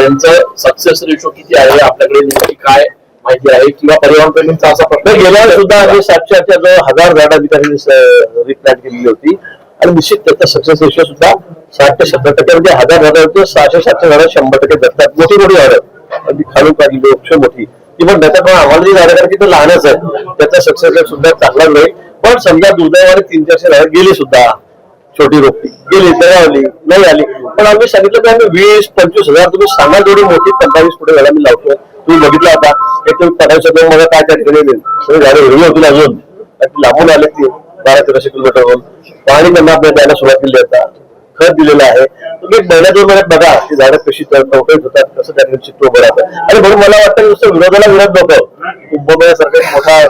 त्यांचं success ratio किती आहे आपल्याकडे नेमकी काय माहिती आहे किंवा परिवहन पेमेंटचा असा प्रश्न गेल्या सुद्धा आम्ही 700 झाड अधिकारी रिप्लॅट केलेली होती आणि निश्चित त्याचा सक्सेस रेशो सुद्धा 60 ते 70% म्हणजे 1000 झाडांचं 600-700 झाडं 100% जगतात. मोठी मोठी झाडं अगदी खालून काढली वृक्ष मोठी ती पण त्याच्यात पण आम्हाला जी झाडं कारण की ते लहानच आहे त्याचा सक्सेस रेट सुद्धा चांगला नाही. पण समजा दुर्दैवाने 300-400 झाडं गेली सुद्धा छोटी रोपटी गेली तरी नाही आली पण आम्ही सांगितलं की आम्ही 20-25 हजार तुम्ही सांगा जेवढी मोठी 15-20 फुटे झाडं मी लावतो. तुम्ही बघितला आता एक तुम्ही 15 मला काय त्या ठिकाणी झाडं हिरवी होतील अजून लांबून आले ती 1200-1300 किलोमीटरवरून पाणी त्यांना आपल्याला द्यायला सुरुवात केली आता खत दिलेलं आहे. तुम्ही महिन्या 2 महिन्यात बघा ती झाडं कशी टवटवीत होतात कसं त्या ठिकाणी चित्र उभं राहतं. आणि म्हणून मला वाटतं नुसतं विरोधाला विरोध नको कुंभमेळ्यासारखा एक मोठा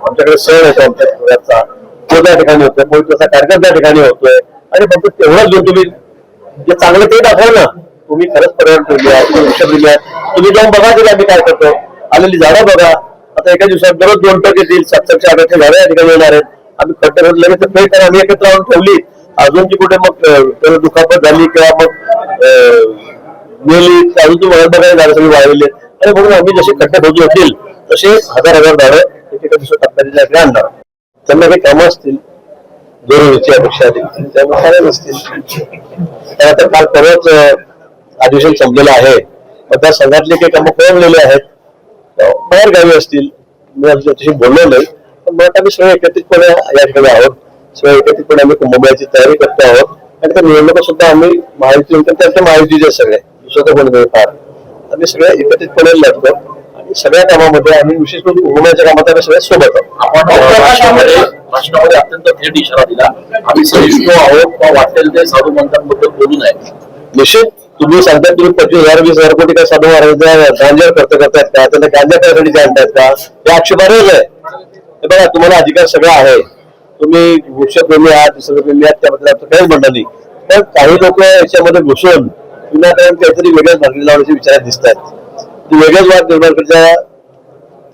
आमच्याकडे सण येतो आमच्या पुण्याचा तो त्या ठिकाणी होतोय पवित्रचा कार्यक्रम त्या ठिकाणी होतोय आणि फक्त तेवढंच घेऊन तुम्ही जे चांगलं ते दाखवा ना. तुम्ही खरंच पर्यावरण ठेवली आहे तुम्ही वृक्ष दिली आहे तुम्ही जाऊन बघा तरी आम्ही काय करतो आलेली झाडं बघा. आता एका दिवसात दररोज 2 टन येतील 700-800 झाडं या ठिकाणी येणार आहेत. आम्ही खड्डे भरत लगेच प्ले करा आम्ही एकत्र आणून ठेवली अजून ती कुठे मग दुखापत झाली किंवा मग गेली अजून ती वळत बघायला झाडं सगळी वाढवली आणि म्हणून आम्ही जसे खड्डे भरले होतील तसे 1000 झाडं एका दिवसात टप्प्याने आणणार. त्यांना काही कामं असतील जरुरीची अपेक्षा त्यामुळे काय नसतील. आता काल परत अधिवेशन संपलेलं आहे मतदारसंघातले काही कामं कोणलेले आहेत बाहेर गावी असतील मी त्याच्याशी बोललो नाही पण मग आम्ही सगळे एकत्रितपणे या ठिकाणी आहोत. सगळे एकत्रितपणे आम्ही कुंभमेळ्याची तयारी करतो आहोत आणि त्या निवडणुका सुद्धा आम्ही महायुती त्यांच्या महायुतीचे सगळे दुसरं कोणी नाही फार आम्ही सगळे एकत्रितपणे लढतो आणि सगळ्या कामामध्ये आम्ही विशेष करून कुंभमेळ्याच्या कामात आम्ही सगळ्या सोबत आहोत. राष्ट्रामध्ये अत्यंत थेट इशारा दिला आम्ही सहिष्णू आहोत किंवा वाटेल ते साधू मंत्रांबद्दल बोलू नये. निश्चित तुम्ही सांगता तुम्ही 25,000-20,000 कोटी काय साधू महाराजांचा गांजा खर्च करतायत का त्यांना गांजा करायसाठी जाणतायत का हे आक्षेपार्हच आहे. बघा तुम्हाला अधिकार सगळा आहे तुम्ही वृक्षप्रेमी आहात निसर्गप्रेमी आहात त्याबद्दल आपलं काहीच म्हणणं नाही पण काही लोक याच्यामध्ये घुसून विनाकारण काहीतरी वेगळ्याच भांडण लावण्याचे विचार दिसत आहेत. वेगळेच वाद निर्माण करण्याचा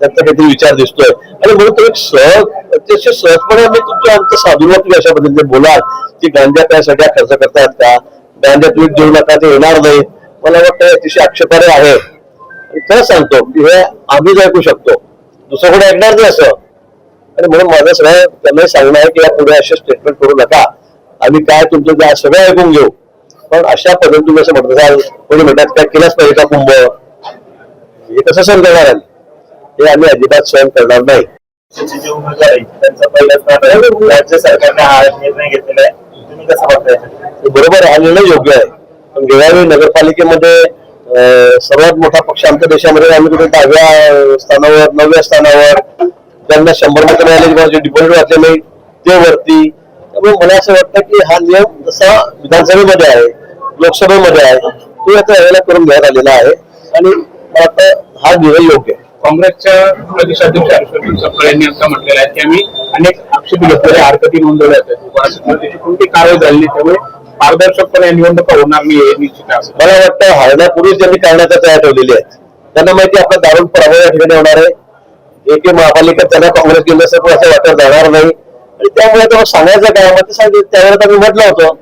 त्यांचा काहीतरी विचार दिसतोय आणि म्हणून तुम्ही अतिशय सहजपणे आम्ही तुमच्या आमचं साधुवाद अशा पद्धतीने बोलाल की गांजा त्यासाठी खर्च करतायत का गांजा तुम्ही देऊ नका ते येणार नाही. मला वाटतं अतिशय आक्षेपार्ह आहे खरं सांगतो की हे आम्हीच ऐकू शकतो दुसरं कोणी ऐकणार नाही असं आणि म्हणून माझं सगळं त्यांनाही सांगणं आहे की या पुढे असे स्टेटमेंट करू नका आम्ही काय तुमचं सगळं ऐकून घेऊ पण अशा पद्धतीने तुम्ही असं म्हणताल कोणी म्हणतात काय केलाच पाहिजे का कुंभ हे कसं सहन करणार आहे हे आम्ही अजिबात सहन करणार नाही. जे उमेदवार आहे त्यांचा पहिला राज्य सरकारने हा निर्णय घेतलेला आहे तुम्ही कसं बघताय. बरोबर हा निर्णय योग्य आहे पण गेल्यावेळी नगरपालिकेमध्ये सर्वात मोठा पक्ष आमच्या देशामध्ये आम्ही कुठे 10व्या स्थानावर 9व्या स्थानावर ज्यांना 100 मतं मिळाले डिपॉझिट वाटले नाही ते वरती. त्यामुळे मला असं वाटतं की हा नियम जसा विधानसभेमध्ये आहे लोकसभेमध्ये आहे तो आता यायला करून घेण्यात आलेला आहे आणि मला वाटतं हा निर्णय योग्य आहे. काँग्रेसच्या प्रदेशाध्यक्ष हर्षवर्धन सपकाळ यांनी असं म्हटलेलं आहे की आम्ही अनेक आक्षेप घेतलेल्या हरकती नोंदवल्या आहेत कोणती कारवाई झाली त्यामुळे पारदर्शकपणे निवडणुका होणार नाही हे निश्चित आहे. मला वाटतं हरण्यापूर्वीच ज्यांनी करण्याचा तयार ठेवलेली आहेत त्यांना माहिती आपला दारुण पराभव या ठिकाणी होणार आहे. एक महापालिका त्यांना काँग्रेस केंद्रासाठी असं वाटत जाणार नाही आणि त्यामुळे तेव्हा सांगायचं काय मग त्यावेळेस आम्ही म्हटलं होतं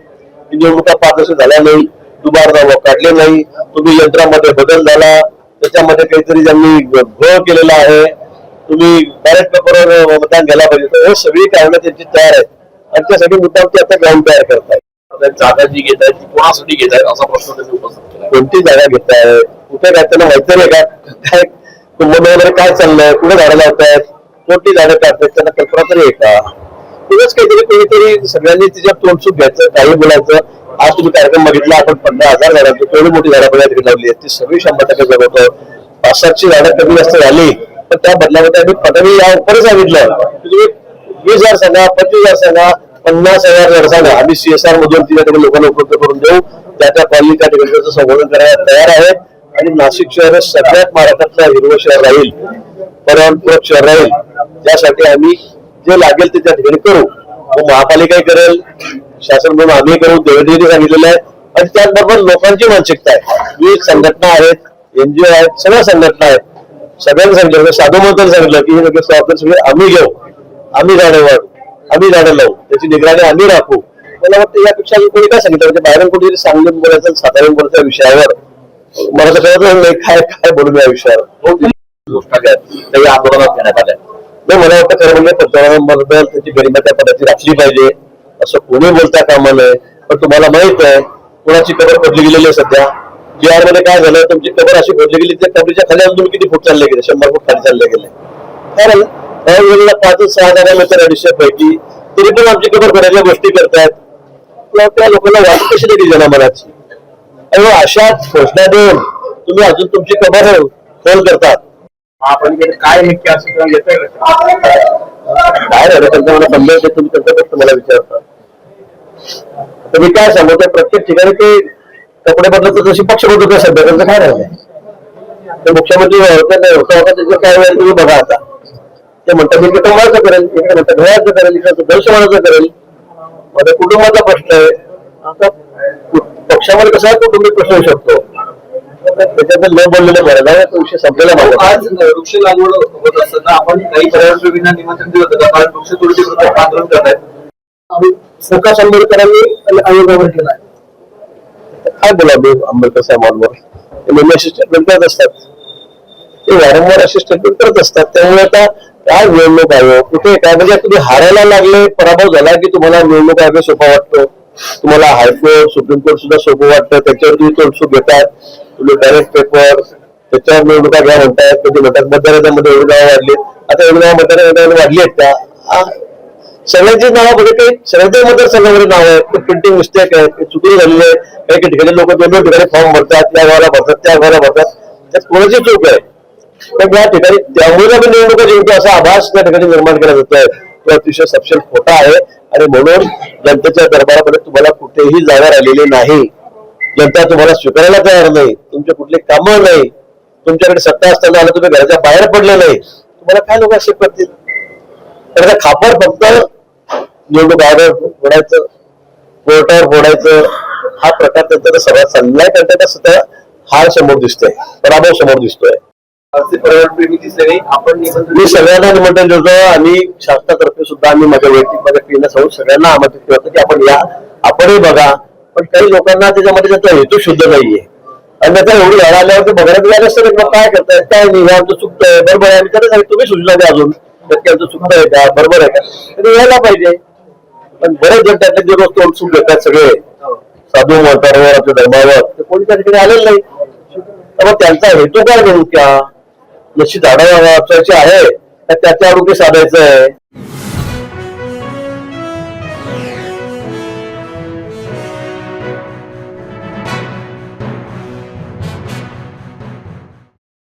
की निवडणुका पारदर्शक झाल्या नाही दुबार काढले नाही तुम्ही यंत्रामध्ये बदल झाला त्याच्यामध्ये काहीतरी ज्यांनी घोळ केलेला आहे तुम्ही बॅलेट पेपरवर मतदान घ्यायला पाहिजे हे सगळी कारणं त्यांची तयार आहेत आणि त्यासाठी मुद्दाम ते आता ग्राउंड तयार करतायत. जागा जी घेत आहेत ती कोणासाठी घेत आहेत असा प्रश्न त्यांनी उपस्थित केला. कोणती जागा घेतायत कुठे काय त्यांना माहिती नाही का काय कुंभमेळ्यामध्ये काय चाललंय कुठे झाडं लावतायत कोणती झाडं काढतायत त्यांना कल्पना तरी आहे का. तुझंच काहीतरी कोणीतरी सगळ्यांनी तिच्या तोंडसूक घ्यायचं काही बोलायचं. आज तुम्ही कार्यक्रम बघितला आपण 15,000 झाडांची तेवढी मोठी झाडं बघायला लावली आहेत ती सगळी 100% जगवतो. 500ची झाडं कमी जास्त झाली पण त्या बदलामध्ये आम्ही पदवी या उपरच सांगितलं तुम्ही 20,000 सांगा 25,000 सांगा 50,000 झाडं सांगा आम्ही CSR मधून तिच्या ठिकाणी लोकांना उपलब्ध करून देऊ त्या कॉलनी त्या ठिकाणी त्याचं संवर्धन करायला तयार आहेत आणि नाशिक शहर सगळ्यात महाराष्ट्रातलं हिरवं शहर राहील पर्यावरणपूरक शहर राहील त्यासाठी आम्ही जे लागेल ते त्या ठिकाणी करू. महापालिकाही करेल शासन म्हणून आम्ही करू देवेंद्रजी सांगितलेलं आहे आणि त्याचबरोबर लोकांची मानसिकता आहे. विविध संघटना आहेत NGO आहेत सगळ्या संघटना आहेत सगळ्यांनी सांगितलं साधू म्हणून सांगितलं की हे जबाबदारी सगळे आम्ही घेऊ आम्ही झाडं वाढू आम्ही झाडं लावू त्याची निगराणी आम्ही राखू. मला वाटतं यापेक्षा कोणी काय सांगितलं म्हणजे बाहेरून कोणीतरी सांगून बोलायचं साधारण बोलायच्या विषयावर मला तर कळत नाही काय काय बोलू मी या विषयावर. घोषणा काही आंदोलनात घेण्यात आल्या. नाही, मला वाटतं खरं म्हणजे पंतप्रधानांबद्दल त्याची गरिमा त्या पदाची राखली पाहिजे असं कोणी बोलता कामा नये. पण तुम्हाला माहित आहे कोणाची कबर खोदली गेलेली आहे सध्या. बिहार मध्ये काय झालं, तुमची कबर अशी खोदली गेली त्या कबरीच्या खाली अजून किती फूट चालले गेले, 100 फूट खाली चालले गेले. कारण त्यावेळेला 5-6 जागा मिळतात 250 पैकी, तरी पण आमची कबर खोदायच्या गोष्टी करतात. त्या लोकांना वाट कशी दिली जनमनाची. आणि अशा घोषणा देऊन तुम्ही अजून तुमची कबर खोल करतात. महापालिकेने काय नक्की असं किंवा येतंय का? काय झालं त्यांचा मला बंद होते, तुम्ही त्यांच्याकडे मला विचारता. तर मी काय सांगू, त्या प्रत्येक ठिकाणी ते कपडे बदलत जशी पक्ष बदलतो सध्या त्यांचं काय राहिलंय. ते मुख्यमंत्री होता त्याचं काय वेळ तुम्ही बघा आता. ते म्हणतात मी कुटुंबाचं करेल, इकडे म्हणतात घराचं करेल, इकडे दर्शनाचं करेल. माझ्या कुटुंबाचा प्रश्न आहे. आता पक्षामध्ये कसा कुटुंबिक प्रश्न होऊ शकतो, त्याच्यात न बोललेलं बरं आहे. तो विषय संपलेला माझा. आज वृक्ष लागवड होत असताना आपण काही पर्यावरणप्रेमींना निमंत्रण दिलं होतं कारण वृक्षतोडीचे प्रकल्प आंदोलन करतायत. प्रकाश आंबेडकरांनी आयोगावर केला. काय बोला आंबेडकर साहेबांवर नेहमी असे स्टेटमेंट करत असतात, ते वारंवार असे स्टेटमेंट करत असतात. त्यामुळे आता काय निवडणूक आयोग कुठे काय म्हणजे तुम्ही हारायला लागले, पराभव झाला की तुम्हाला निवडणूक आयोग सोपा वाटतो. तुम्हाला हायकोर्ट सुप्रीम कोर्ट सुद्धा सोपं वाटतं. त्याच्यावर तुम्ही तोडसूक घेतात. तुम्ही बॅलेट पेपर त्याच्यावर निवडणुका घ्या म्हणतायत. कधी म्हणतात मतदारांमध्ये एवढी नावं वाढली, आता एवढी नावं मतदारांमध्ये वाढली आहेत का? सगळ्यांची नावं बघा, काही सगळ्यांच्या मतदारसंघामध्ये नाव आहे. प्रिंटिंग मिस्टेक आहे, चुकी झालेली आहे. काही ठिकाणी लोक 2-2 ठिकाणी फॉर्म भरतात, त्या गावाला भरतात त्या गावाला भरतात, त्यात कोणाची चूक आहे. पण या ठिकाणी त्यामुळे आम्ही निवडणुका जिंकतो असा आभास त्या ठिकाणी निर्माण केला जातोय. तो अतिशय सपशेल खोटा आहे. आणि म्हणून जनतेच्या दरबारामध्ये तुम्हाला कुठेही जागा राहिलेली नाही. जनता तुम्हाला स्वीकारायला तयार नाही. तुमचे कुठले कामं नाही. तुमच्याकडे सत्ता असताना आलं तुम्ही घराच्या बाहेर पडले नाही. तुम्हाला काय लोक असे करतील. तर खापर फक्त निवडणूक आयोगावर फोडायचं, कोर्टावर फोडायचं हा प्रकार त्यांचा सर्वात चाललाय. त्यांच्या सुद्धा हार समोर दिसतोय, पराभव समोर दिसतोय. पर्यावरणप्रेमी दिसले नाही. आपण मी सगळ्यांना निमंत्रण देतो आणि शासनातर्फे सुद्धा आम्ही माझ्या वैयक्तिक माझ्या टीमला सांगून सगळ्यांना आमंत्रित करतो की आपण या, आपणही बघा. पण काही लोकांना त्याच्यामध्ये त्यांचा हेतू शुद्ध नाहीये. आणि त्याचा एवढी झाडा आल्यावर ते बघायला गेलं असतं मग काय करतायत काय नाही, हे आमचं चुकतंय बरोबर आहे. आणि तुम्ही सूचना द्या अजून त्याची आमचं चुकतंय का बरोबर आहे का, ते यायला पाहिजे. पण बरेच जण त्यातले जे रोज तोडसूक घेतात सगळे साधू महत्वावर आपल्या धर्मावर, ते कोणी त्या ठिकाणी आलेलं नाही. तर मग त्यांचा हेतू काय नेमका, जशी झाडं वाचवायची आहे त्याच्या आरोग्य साधायचं आहे.